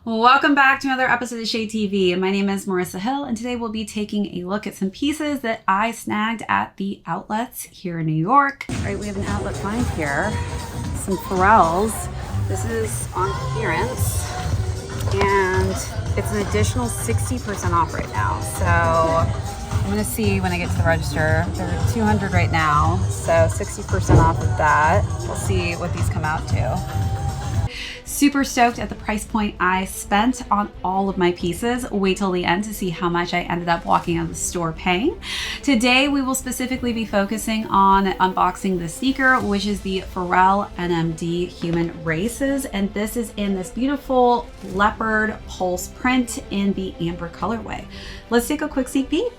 Welcome back to another episode of Shade TV. My name is Marissa Hill, and today we'll be taking a look at some pieces that I snagged at the outlets here in New York. All right, we have an outlet find here. Some Pharrells. This is on clearance, and it's an additional 60% off right now. So I'm gonna see when I get to the register. They're $200 right now, so 60% off of that. We'll see what these come out to. Super stoked at the price point I spent on all of my pieces. Wait till the end to see how much I ended up walking out of the store paying. Today, we will specifically be focusing on unboxing the sneaker, which is the Pharrell NMD Human Races. And this is in this beautiful leopard pulse print in the amber colorway. Let's take a quick sneak peek.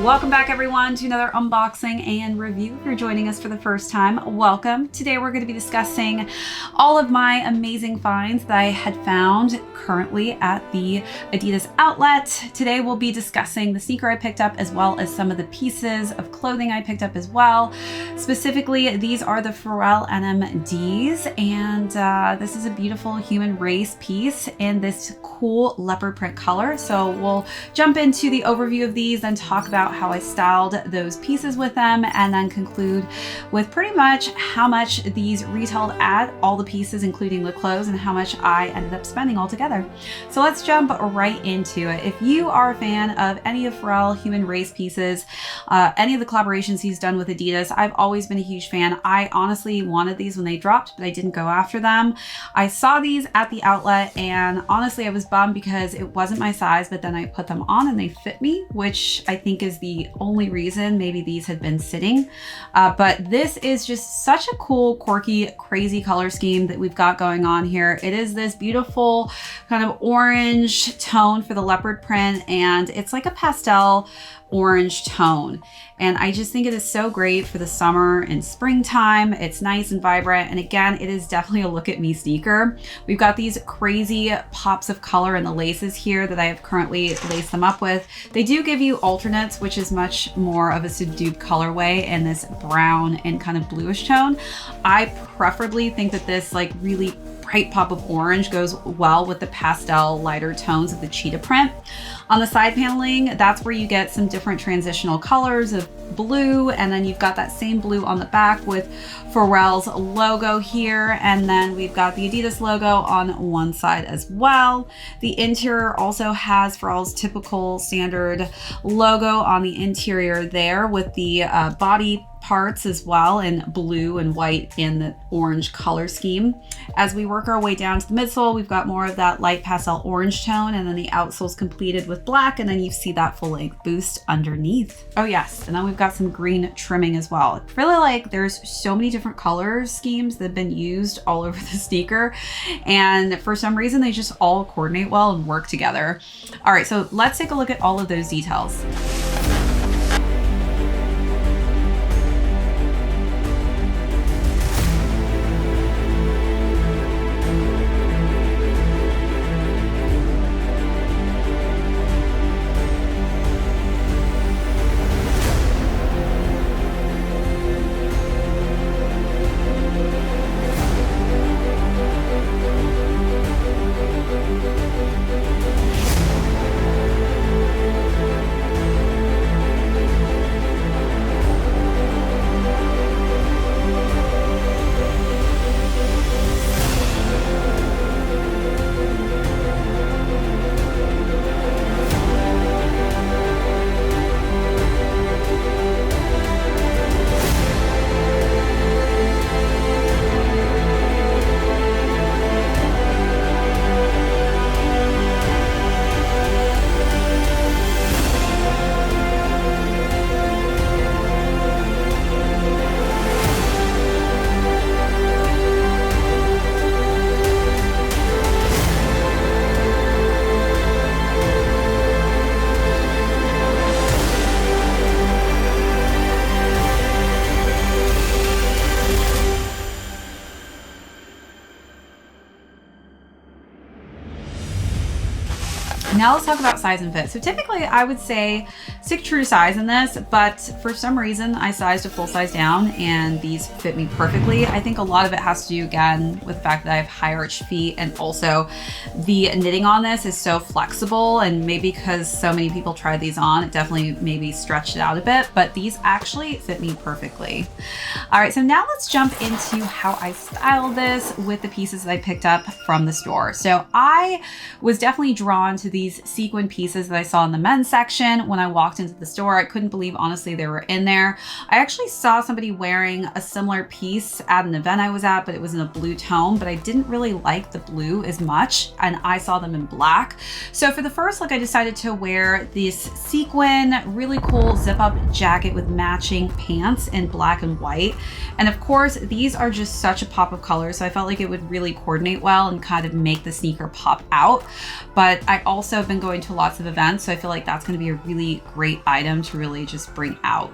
Welcome back everyone to another unboxing and review. If you're joining us for the first time, welcome. Today we're going to be discussing all of my amazing finds that I had found currently at the Adidas outlet. Today we'll be discussing the sneaker I picked up as well as some of the pieces of clothing I picked up as well. Specifically, these are the Pharrell NMDs, and this is a beautiful human race piece in this cool leopard print color. So we'll jump into the overview of these and talk about how I styled those pieces with them, and then conclude with pretty much how much these retailed at, all the pieces including the clothes, and how much I ended up spending altogether. So let's jump right into it. If you are a fan of any of Pharrell Human Race pieces, any of the collaborations he's done with Adidas, I've always been a huge fan. I honestly wanted these when they dropped, but I didn't go after them. I saw these at the outlet, and honestly I was bummed because it wasn't my size, but then I put them on and they fit me, which I think is the only reason maybe these had been sitting. But this is just such a cool, quirky, crazy color scheme that we've got going on here. It is this beautiful kind of orange tone for the leopard print, and it's like a pastel orange tone. And I just think it is so great for the summer and springtime. It's nice and vibrant. And again, it is definitely a look at me sneaker. We've got these crazy pops of color in the laces here that I have currently laced them up with. They do give you alternates, which is much more of a subdued colorway in this brown and kind of bluish tone. I preferably think that this like really bright pop of orange goes well with the pastel lighter tones of the cheetah print. On the side paneling, that's where you get some different transitional colors of blue, and then you've got that same blue on the back with Pharrell's logo here, and then we've got the Adidas logo on one side as well. The interior also has Pharrell's typical standard logo on the interior there, with the body parts as well in blue and white in the orange color scheme. As we work our way down to the midsole, we've got more of that light pastel orange tone, and then the outsole's completed with black, and then you see that full length boost underneath. Oh yes, and then we've got some green trimming as well. I really like there's so many different color schemes that have been used all over the sneaker, and for some reason they just all coordinate well and work together. All right, so let's take a look at all of those details. now let's talk about size and fit. So typically I would say stick true size in this, but for some reason I sized a full size down and these fit me perfectly. I think a lot of it has to do again with the fact that I have high arch feet, and also the knitting on this is so flexible, and maybe because so many people tried these on, it definitely maybe stretched it out a bit, but these actually fit me perfectly. All right, so now let's jump into how I styled this with the pieces that I picked up from the store. So I was definitely drawn to these sequin pieces that I saw in the men's section when I walked into the store. I couldn't believe, honestly, they were in there. I actually saw somebody wearing a similar piece at an event I was at, but it was in a blue tone, but I didn't really like the blue as much, and I saw them in black. So for the first look, I decided to wear this sequin, really cool zip-up jacket with matching pants in black and white. And of course, these are just such a pop of color, so I felt like it would really coordinate well and kind of make the sneaker pop out. But I also have been going to lots of events, so I feel like that's going to be a really great item to really just bring out.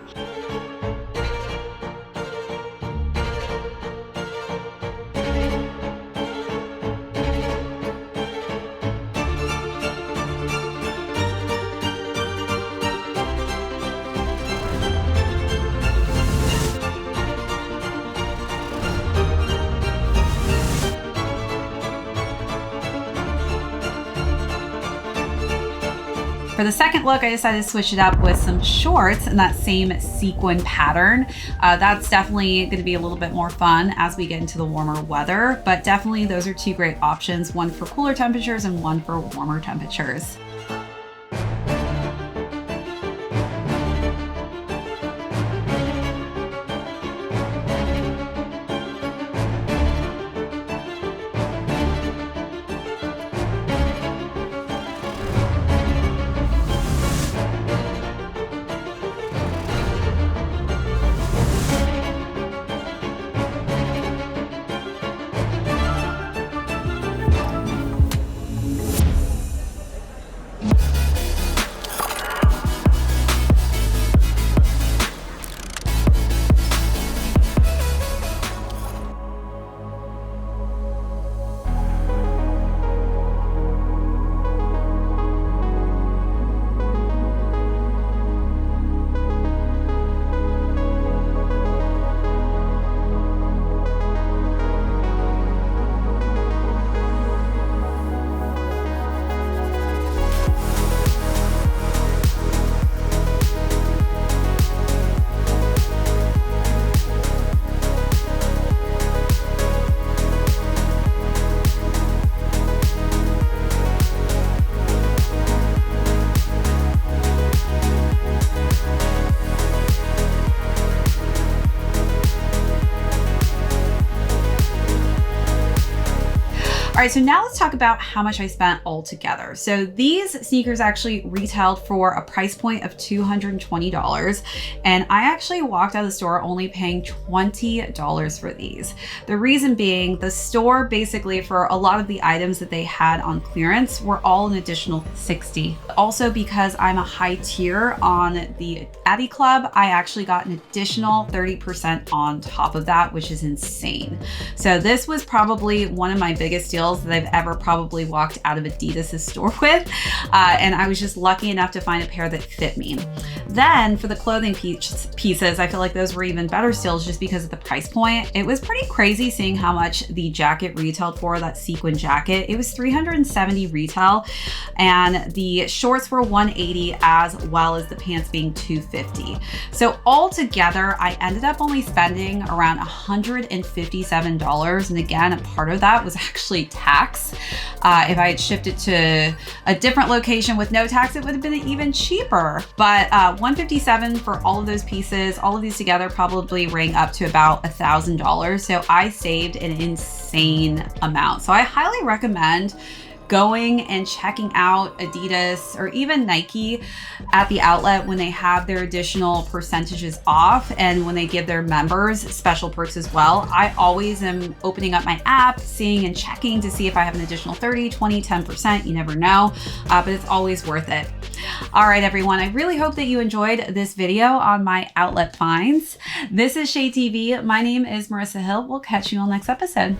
For the second look, I decided to switch it up with some shorts in that same sequin pattern. That's definitely going to be a little bit more fun as we get into the warmer weather, but definitely those are two great options, one for cooler temperatures and one for warmer temperatures. All right, so now let's talk about how much I spent all together. So these sneakers actually retailed for a price point of $220, and I actually walked out of the store only paying $20 for these. The reason being, the store basically for a lot of the items that they had on clearance were all an additional $60. Also, because I'm a high tier on the Addy Club, I actually got an additional 30% on top of that, which is insane. So this was probably one of my biggest deals that I've ever probably walked out of Adidas' store with. And I was just lucky enough to find a pair that fit me. Then for the clothing pieces, I feel like those were even better steals just because of the price point. It was pretty crazy seeing how much the jacket retailed for, that sequin jacket. It was $370 retail, and the shorts were $180 as well as the pants being $250. So altogether, I ended up only spending around $157. And again, a part of that was actually tax. If I had shifted to a different location with no tax, it would have been even cheaper. But $157 for all of those pieces, all of these together probably rang up to about $1,000. So I saved an insane amount. So I highly recommend going and checking out Adidas or even Nike at the outlet when they have their additional percentages off and when they give their members special perks as well. I always am opening up my app, seeing and checking to see if I have an additional 30, 20, 10%, you never know, but it's always worth it. All right, everyone, I really hope that you enjoyed this video on my outlet finds. This is ShadeTV. My name is Marissa Hill. We'll catch you on the next episode.